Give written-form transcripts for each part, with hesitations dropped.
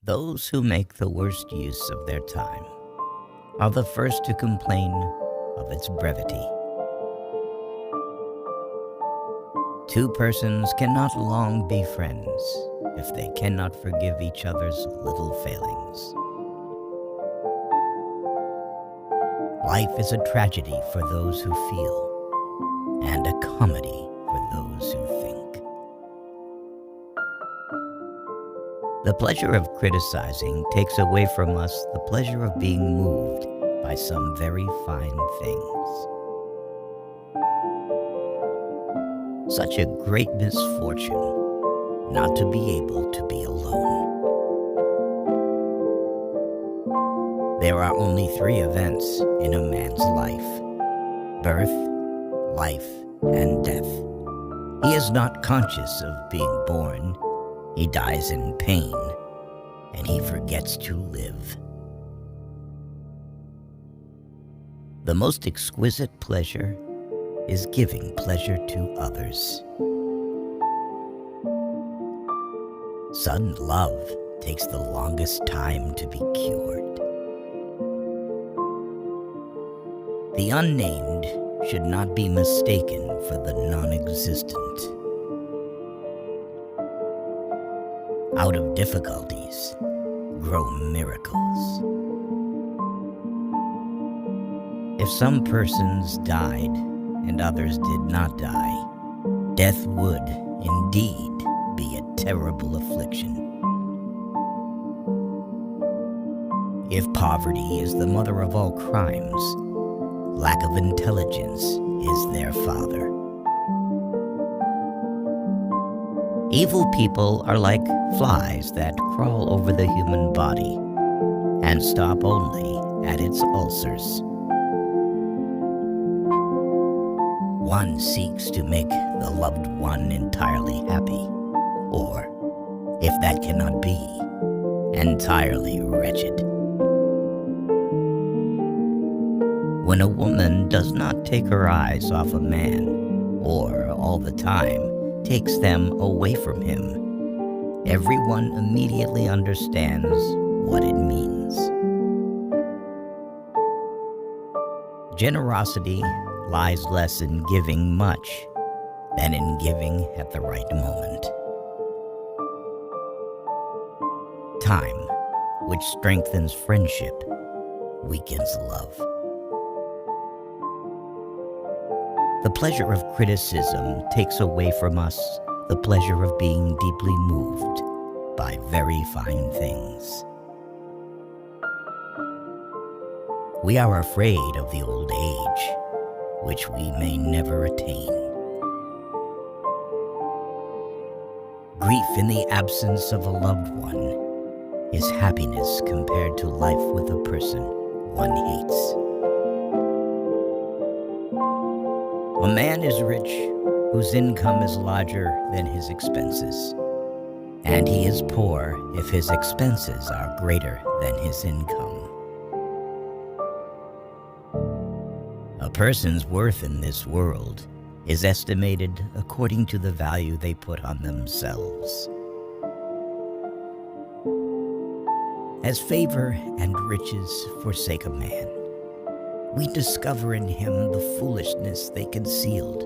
Those who make the worst use of their time are the first to complain of its brevity. Two persons cannot long be friends if they cannot forgive each other's little failings. Life is a tragedy for those who feel, and a comedy for those who think. The pleasure of criticizing takes away from us the pleasure of being moved by some very fine things. Such a great misfortune not to be able to be alone. There are only 3 events in a man's life: birth, life, and death. He is not conscious of being born. He dies in pain, and he forgets to live. The most exquisite pleasure is giving pleasure to others. Sudden love takes the longest time to be cured. The unnamed should not be mistaken for the non-existent. Out of difficulties grow miracles. If some persons died and others did not die, death would, indeed, be a terrible affliction. If poverty is the mother of all crimes, lack of intelligence is their father. Evil people are like flies that crawl over the human body and stop only at its ulcers. One seeks to make the loved one entirely happy, or, if that cannot be, entirely wretched. When a woman does not take her eyes off a man, or all the time takes them away from him, everyone immediately understands what it means. Generosity lies less in giving much than in giving at the right moment. Time, which strengthens friendship, weakens love. The pleasure of criticism takes away from us the pleasure of being deeply moved by very fine things. We are afraid of the old age, which we may never attain. Grief in the absence of a loved one is happiness compared to life with a person one hates. A man is rich whose income is larger than his expenses, and he is poor if his expenses are greater than his income. A person's worth in this world is estimated according to the value they put on themselves. As favor and riches forsake a man, we discover in him the foolishness they concealed,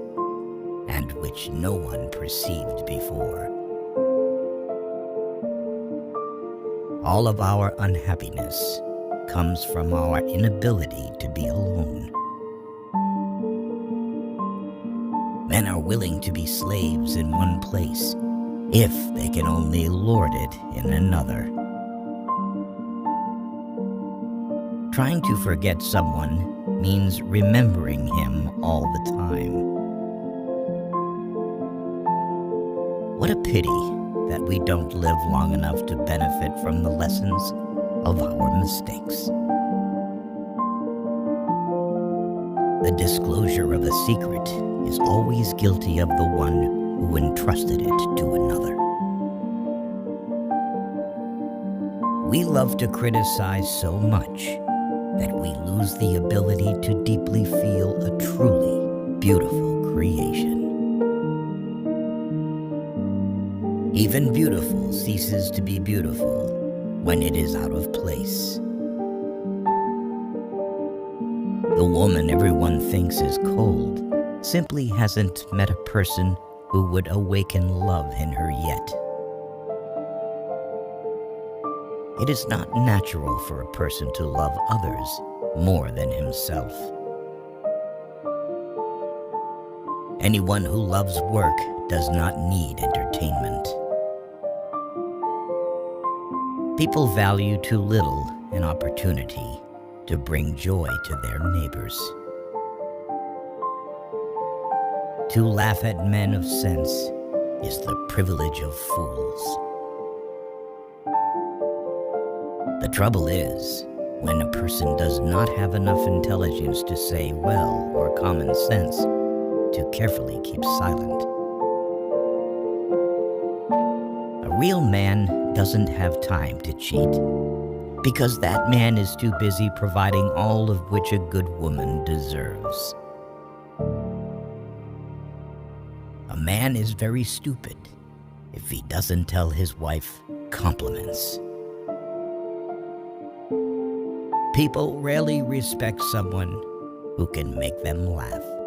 and which no one perceived before. All of our unhappiness comes from our inability to be alone. Men are willing to be slaves in one place if they can only lord it in another. Trying to forget someone means remembering him all the time. What a pity that we don't live long enough to benefit from the lessons of our mistakes. The disclosure of a secret is always guilty of the one who entrusted it to another. We love to criticize so much that we lose the ability to deeply feel a truly beautiful creation. Even beautiful ceases to be beautiful when it is out of place. The woman everyone thinks is cold simply hasn't met a person who would awaken love in her yet. It is not natural for a person to love others more than himself. Anyone who loves work does not need entertainment. People value too little an opportunity to bring joy to their neighbors. To laugh at men of sense is the privilege of fools. The trouble is, when a person does not have enough intelligence to say well or common sense, to carefully keep silent. A real man doesn't have time to cheat, because that man is too busy providing all of which a good woman deserves. A man is very stupid if he doesn't tell his wife compliments. People rarely respect someone who can make them laugh.